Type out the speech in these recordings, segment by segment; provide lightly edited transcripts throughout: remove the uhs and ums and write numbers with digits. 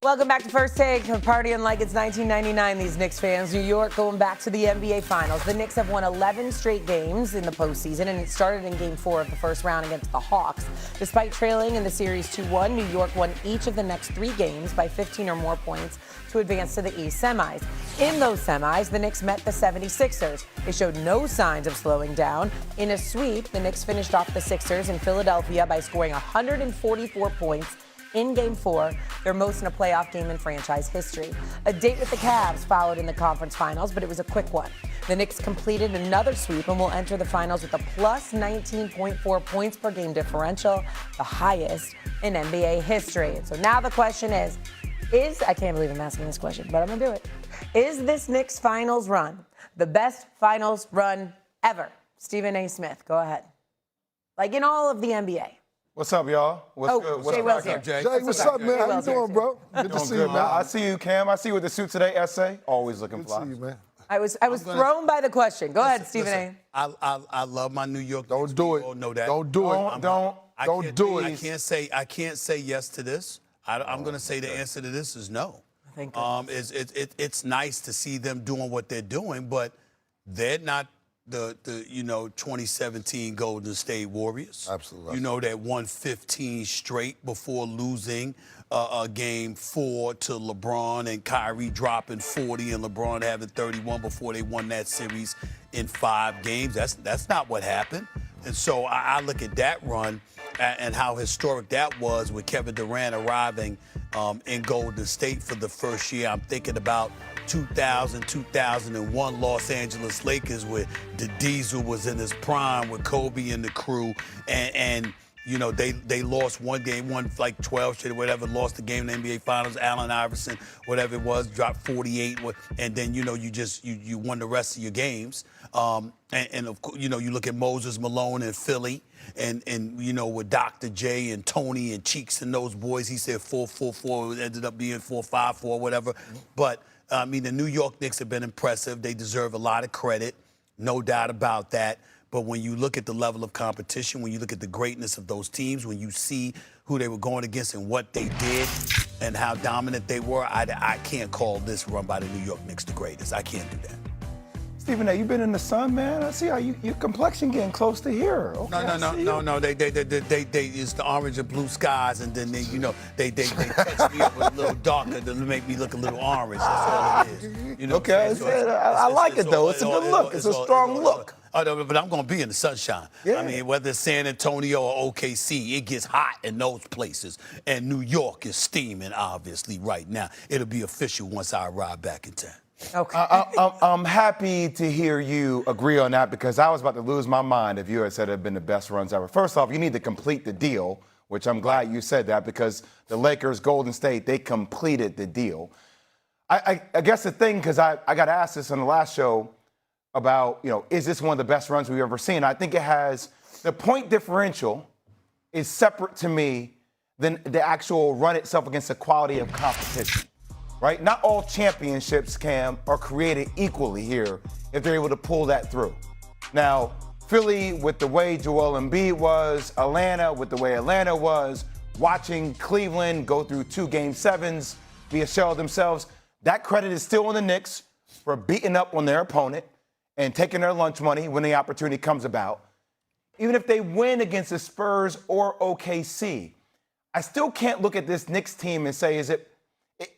Welcome back to First Take. Partying like it's 1999, these Knicks fans. New York going back to the NBA Finals. The Knicks have won 11 straight games in the postseason, and it started in Game 4 of the first round against the Hawks. Despite trailing in the series 2-1, New York won each of the next 3 games by 15 or more points to advance to the East semis. In those semis, the Knicks met the 76ers. They showed no signs of slowing down. In a sweep, the Knicks finished off the Sixers in Philadelphia by scoring 144 points in Game 4, their most in a playoff game in franchise history. A date with the Cavs followed in the conference finals, but it was a quick one. The Knicks completed another sweep and will enter the finals with a plus 19.4 points per game differential, the highest in NBA history. And so now the question is, I can't believe I'm asking this question, but I'm going to do it. Is this Knicks finals run the best finals run ever? Stephen A. Smith, go ahead. Like in all of the NBA. What's up, y'all? What's good? Jay Wells here. Jay, what's up, man? How you doing, bro? Good to see you, man. I see you, Cam. I see you with the suit today, SA. Always looking fly. Good to see you, man. I was thrown by the question. Go ahead, Stephen A. I love my New York. Don't do it. You all know that. Don't do it. Don't do it. I can't say yes to this. I'm going to say the answer to this is no. Thank It's nice to see them doing what they're doing, but they're not the 2017 Golden State Warriors. Absolutely. That won 15 straight before losing Game 4 to LeBron and Kyrie dropping 40 and LeBron having 31 before they won that series in 5 games. That's not what happened. And so I look at that run and how historic that was with Kevin Durant arriving in Golden State for the first year. I'm thinking about 2001 Los Angeles Lakers where the Diesel was in his prime with Kobe and the crew. And they lost one game, won like 12 straight or whatever, lost the game in the NBA Finals. Allen Iverson, whatever it was, dropped 48. And then, you won the rest of your games. And of course, you look at Moses Malone in Philly and with Dr. J and Tony and Cheeks and those boys, he said 4-4-4, it ended up being 4-5-4, whatever. But, the New York Knicks have been impressive. They deserve a lot of credit, no doubt about that. But when you look at the level of competition, when you look at the greatness of those teams, when you see who they were going against and what they did and how dominant they were, I can't call this run by the New York Knicks the greatest. I can't do that. Stephen A., you been in the sun, man. I see how your complexion getting close to here. Okay, No. They it's the orange and blue skies, and then they touch me up a little darker to make me look a little orange. That's all it is. Okay, I like it though. It's a good look. It's a strong look. But I'm going to be in the sunshine. Yeah. I mean, whether it's San Antonio or OKC, it gets hot in those places. And New York is steaming, obviously, right now. It'll be official once I arrive back in town. Okay. I'm happy to hear you agree on that because I was about to lose my mind if you had said it had been the best runs ever. First off, you need to complete the deal, which I'm glad you said that because the Lakers, Golden State, they completed the deal. I guess the thing, because I got asked this on the last show about, is this one of the best runs we've ever seen? I think it has, the point differential is separate to me than the actual run itself against the quality of competition. Right? Not all championships, Cam, are created equally here if they're able to pull that through. Now, Philly, with the way Joel Embiid was, Atlanta, with the way Atlanta was, watching Cleveland go through 2 Game 7s, be a shell of themselves, that credit is still on the Knicks for beating up on their opponent and taking their lunch money when the opportunity comes about. Even if they win against the Spurs or OKC, I still can't look at this Knicks team and say,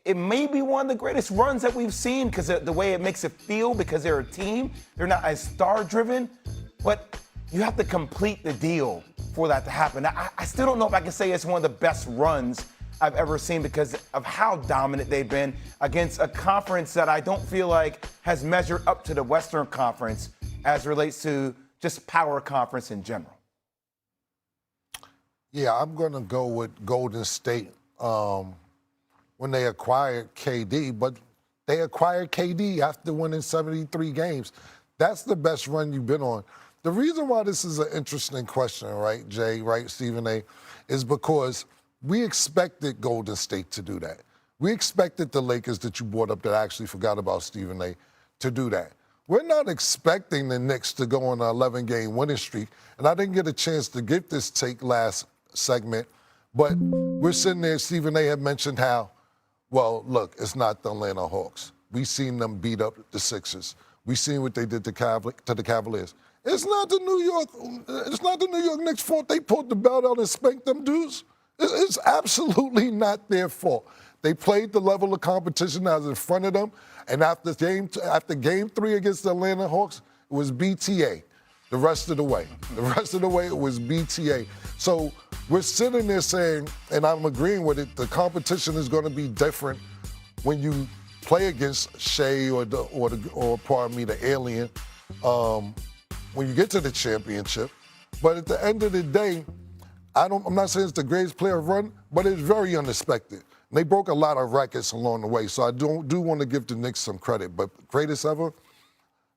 it may be one of the greatest runs that we've seen because of the way it makes it feel because they're a team. They're not as star-driven, but you have to complete the deal for that to happen. I still don't know if I can say it's one of the best runs I've ever seen because of how dominant they've been against a conference that I don't feel like has measured up to the Western Conference as relates to just power conference in general. Yeah, I'm going to go with Golden State. When they acquired KD, but they acquired KD after winning 73 games. That's the best run you've been on. The reason why this is an interesting question, right, Jay, right, Stephen A., is because we expected Golden State to do that. We expected the Lakers that you brought up that I actually forgot about, Stephen A., to do that. We're not expecting the Knicks to go on an 11-game winning streak, and I didn't get a chance to get this take last segment, but we're sitting there, Stephen A. had mentioned how Well, look, it's not the Atlanta Hawks. We seen them beat up the Sixers. We seen what they did to the Cavaliers. It's not the New York Knicks' fault. They pulled the belt out and spanked them dudes. It's absolutely not their fault. They played the level of competition that was in front of them, and after game 3 against the Atlanta Hawks, it was BTA. The rest of the way. The rest of the way, it was BTA. So we're sitting there saying, and I'm agreeing with it, the competition is going to be different when you play against Shea or pardon me, the alien, when you get to the championship. But at the end of the day, I'm not saying it's the greatest player run, but it's very unexpected. And they broke a lot of records along the way, so I do want to give the Knicks some credit. But greatest ever,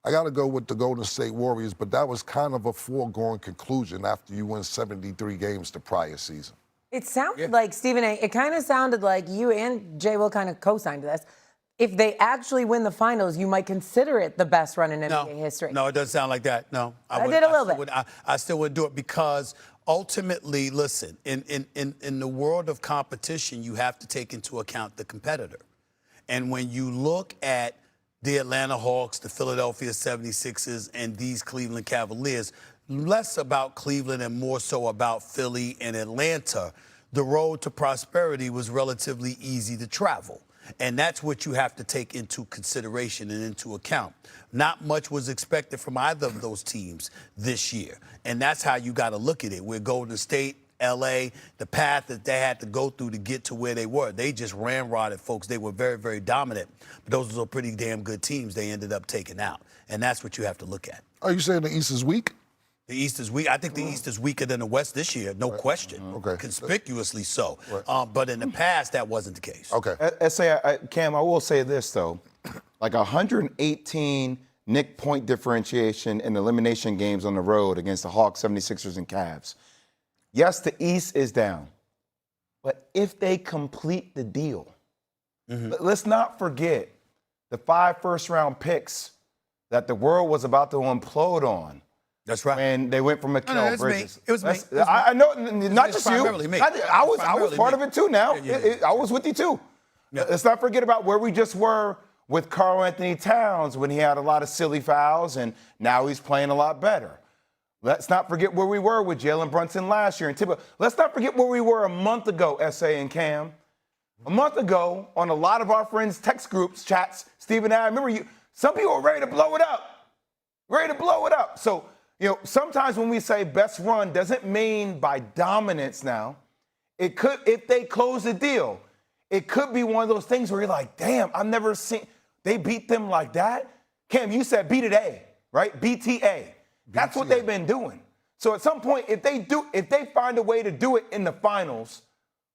I got to go with the Golden State Warriors, but that was kind of a foregone conclusion after you win 73 games the prior season. It sounded like, Stephen A., it kind of sounded like you and Jay Will kind of co-signed this. If they actually win the finals, you might consider it the best run in NBA history. No, it doesn't sound like that. No. I did a little bit. I still wouldn't do it because ultimately, listen, in the world of competition, you have to take into account the competitor. And when you look at the Atlanta Hawks, the Philadelphia 76ers, and these Cleveland Cavaliers, less about Cleveland and more so about Philly and Atlanta, the road to prosperity was relatively easy to travel. And that's what you have to take into consideration and into account. Not much was expected from either of those teams this year. And that's how you got to look at it. With Golden State, L.A., the path that they had to go through to get to where they were. They just ramrodded folks. They were very, very dominant. But those were pretty damn good teams they ended up taking out. And that's what you have to look at. Are you saying the East is weak? The East is weak. I think the East is weaker than the West this year, no question. Okay. Conspicuously so. But in the past, that wasn't the case. Okay. Cam, I will say this, though. Like 118 Knick point differentiation in elimination games on the road against the Hawks, 76ers, and Cavs. Yes, the East is down. But if they complete the deal, let's not forget the 5 first-round picks that the world was about to implode on. That's right. When they went from Mikal Bridges. It was me. I know, not just you. Me. I was part of it too now. I was with you too. Yeah. Let's not forget about where we just were with Karl Anthony Towns when he had a lot of silly fouls, and now he's playing a lot better. Let's not forget where we were with Jalen Brunson last year in Thibodeau. Let's not forget where we were a month ago, S.A. and Cam. A month ago, on a lot of our friends' text groups, chats, Stephen and I remember some people were ready to blow it up. Ready to blow it up. So, sometimes when we say best run doesn't mean by dominance now. It could, if they close the deal, it could be one of those things where you're like, damn, I've never seen, they beat them like that? Cam, you said beat it A, right? BTA. That's what they've been doing. So at some point, if they find a way to do it in the finals,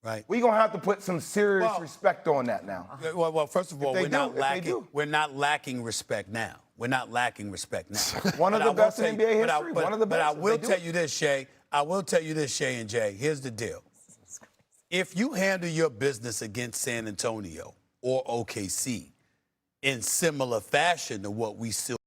right, we're going to have to put some serious respect on that now. Well, first of all, we're not lacking respect now. We're not lacking respect now. One of the best in NBA history. One of the best. But I will tell you this, Shay. I will tell you this, Shay and Jay. Here's the deal. If you handle your business against San Antonio or OKC in similar fashion to what we still